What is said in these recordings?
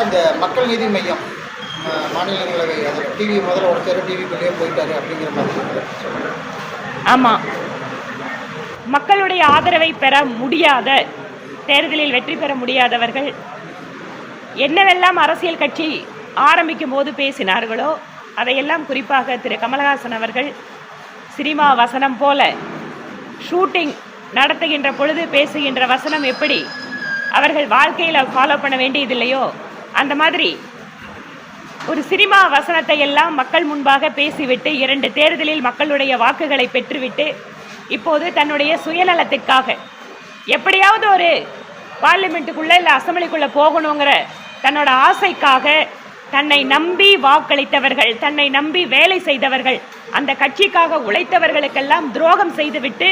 அந்த மக்கள் நீதி மையம் மாநிலங்களவை அதில் டிவி முதல்ல ஒருத்தர் டிவிக்குள்ளேயே போயிட்டாரு அப்படிங்கிற மாதிரி சொல்லுங்கள். ஆமாம், மக்களுடைய ஆதரவை பெற முடியாத, தேர்தலில் வெற்றி பெற முடியாதவர்கள் என்னவெல்லாம் அரசியல் கட்சி ஆரம்பிக்கும் போது பேசினார்களோ அதையெல்லாம் குறிப்பாக திரு கமலஹாசன் அவர்கள் சினிமா வசனம் போல ஷூட்டிங் நடத்துகின்ற பொழுது பேசுகின்ற வசனம் எப்படி அவர்கள் வாழ்க்கையில் ஃபாலோ பண்ண வேண்டியதில்லையோ அந்த மாதிரி ஒரு சினிமா வசனத்தை எல்லாம் மக்கள் முன்பாக பேசிவிட்டு 2 தேர்தலில் மக்களுடைய வாக்குகளை பெற்றுவிட்டு இப்போது தன்னுடைய சுயநலத்திற்காக எப்படியாவது ஒரு பார்லிமெண்ட்டுக்குள்ளே இல்லை அசம்பிளிக்குள்ளே போகணுங்கிற தன்னோட ஆசைக்காக தன்னை நம்பி வாக்களித்தவர்கள், தன்னை நம்பி வேலை செய்தவர்கள், அந்த கட்சிக்காக உழைத்தவர்களுக்கெல்லாம் துரோகம் செய்துவிட்டு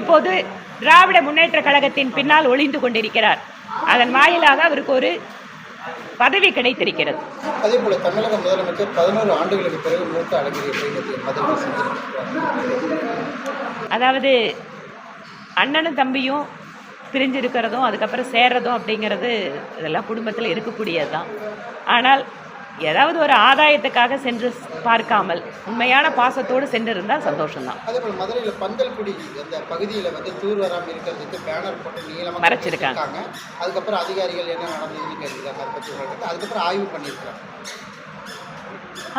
இப்போது திராவிட முன்னேற்ற கழகத்தின் பின்னால் ஒளிந்து கொண்டிருக்கிறார். அதன் வாயிலாக அவருக்கு ஒரு பதவி கிடைத்திருக்கிறது. அதே போல தமிழக முதலமைச்சர் 11 ஆண்டுகளுக்கு பிறகு மூத்த அழகிரி அதாவது அண்ணனும் தம்பியும் பிரிஞ்சிருக்கிறதும் அதுக்கப்புறம் சேர்றதும் அப்படிங்கிறது இதெல்லாம் குடும்பத்தில் இருக்கக்கூடியது தான். ஆனால் ஏதாவது ஒரு ஆதாயத்துக்காக சென்று பார்க்காமல் உண்மையான பாசத்தோடு சென்றிருந்தால் சந்தோஷம்தான். அதே போல் மதுரையில் பந்தல்குடி அந்த பகுதியில் வந்து தூர் வராமல் இருக்கிறதுக்கு பேனர் போட்டு நீளமாக மறைச்சிருக்காங்க. அதுக்கப்புறம் அதிகாரிகள் என்ன நடந்ததுன்னு கேட்டிருக்காங்க. அதை பற்றி சொல்கிறது அதுக்கப்புறம் ஆய்வு பண்ணியிருக்காங்க.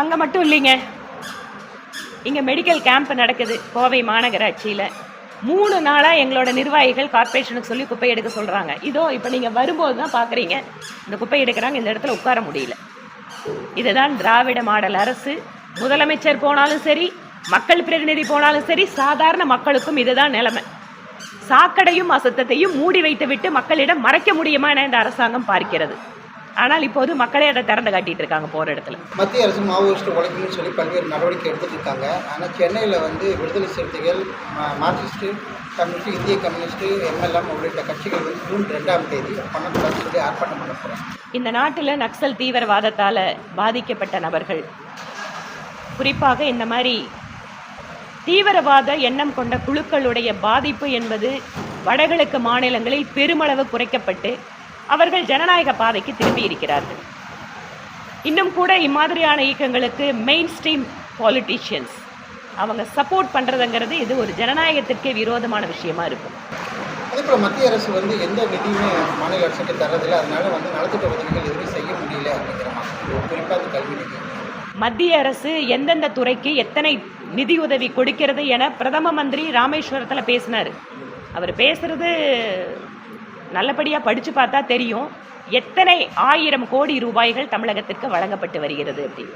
அங்கே மட்டும் இல்லைங்க, இங்கே மெடிக்கல் கேம்ப் நடக்குது கோவை மாநகராட்சியில். 3 நாளாக எங்களோட நிர்வாகிகள் கார்பரேஷனுக்கு சொல்லி குப்பை எடுக்க சொல்கிறாங்க. இதோ இப்போ நீங்கள் வரும்போது தான் பார்க்குறீங்க இந்த குப்பை எடுக்கிறாங்க, இந்த இடத்துல உட்கார முடியல. இதுதான் திராவிட மாடல் அரசு. முதலமைச்சர் போனாலும் சரி, மக்கள் பிரதிநிதி போனாலும் சரி, சாதாரண மக்களுக்கும் இதுதான் நிலைமை. சாக்கடையும் அசுத்தத்தையும் மூடி வைத்துவிட்டு மக்களிடம் மறைக்க முடியுமா என இந்த அரசாங்கம் பார்க்கிறது. ஆனால் இப்போது மக்களே அதை திறந்து காட்டிட்டு இருக்காங்க போகிற இடத்துல. மத்திய அரசு மாவோயிஸ்ட் உழைக்கணும்னு சொல்லி பல்வேறு நடவடிக்கை எடுத்துகிட்டு இருக்காங்க. ஆனால் சென்னையில் வந்து விடுதலை சிறுத்தைகள், மார்க்சிஸ்ட்டு, கம்யூனிஸ்ட், இந்திய கம்யூனிஸ்ட்டு, எம்எல்எம் உள்ளிட்ட கட்சிகள் வந்து ஜூன் 2ஆம் தேதி பண்ணக்கூடாதுன்னு சொல்லி ஆர்ப்பாட்டம் பண்ண போகிறாங்க. இந்த நாட்டில் நக்சல் தீவிரவாதத்தால் பாதிக்கப்பட்ட நபர்கள், குறிப்பாக இந்த மாதிரி தீவிரவாத எண்ணம் கொண்ட குழுக்களுடைய பாதிப்பு என்பது வடகிழக்கு மாநிலங்களில் பெருமளவு குறைக்கப்பட்டு அவர்கள் ஜனநாயக பாதைக்கு திரும்பி இருக்கிறார்கள். இன்னும் கூட இம்மாதிரியான இயக்கங்களுக்கு மெயின் ஸ்ட்ரீம் பாலிட்டிஷியன்ஸ் அவங்க சப்போர்ட் பண்ணுறதுங்கிறது இது ஒரு ஜனநாயகத்திற்கே விரோதமான விஷயமா இருக்கும். அதேபோல் மத்திய அரசு வந்து எந்த நிதியுமே மாநில அரசுக்கு தரதில்லை. அதனால வந்து நலத்திட்ட உதவிகள் எதுவுமே செய்ய முடியல அப்படிங்கிற மாதிரி, குறிப்பாக அந்த கல்வி நிதி. மத்திய அரசு எந்தெந்த துறைக்கு எத்தனை நிதியுதவி கொடுக்கிறது என பிரதம மந்திரி ராமேஸ்வரத்தில் பேசினார். அவர் பேசுறது நல்லபடியாக படித்து பார்த்தா தெரியும் எத்தனை 1000 கோடி ரூபாய்கள் தமிழகத்திற்கு வழங்கப்பட்டு வருகிறது அப்படின்னு.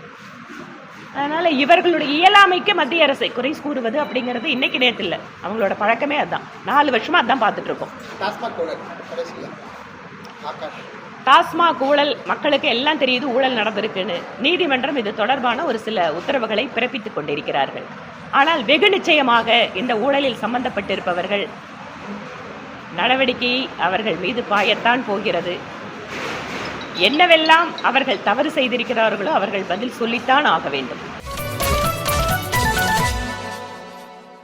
அதனால் இவர்களுடைய இயலாமைக்கு மத்திய அரசை குறை கூறுவது அப்படிங்கிறது இன்றைக்கி நேற்று இல்லை, அவங்களோட பழக்கமே அதுதான். 4 வருஷமாக அதுதான் பார்த்துட்ருக்கோம். டாஸ்மாக் ஊழல் மக்களுக்கு எல்லாம் தெரியுது, ஊழல் நடந்திருக்குன்னு. நீதிமன்றம் இது தொடர்பான ஒரு சில உத்தரவுகளை பிறப்பித்து கொண்டிருக்கிறார்கள். ஆனால் வெகு நிச்சயமாக இந்த ஊழலில் சம்பந்தப்பட்டிருப்பவர்கள் நடவடிக்கை அவர்கள் மீது பாயத்தான் போகிறது. என்னவெல்லாம் அவர்கள் தவறு செய்திருக்கிறார்களோ அவர்கள் பதில் சொல்லித்தான் ஆக வேண்டும்.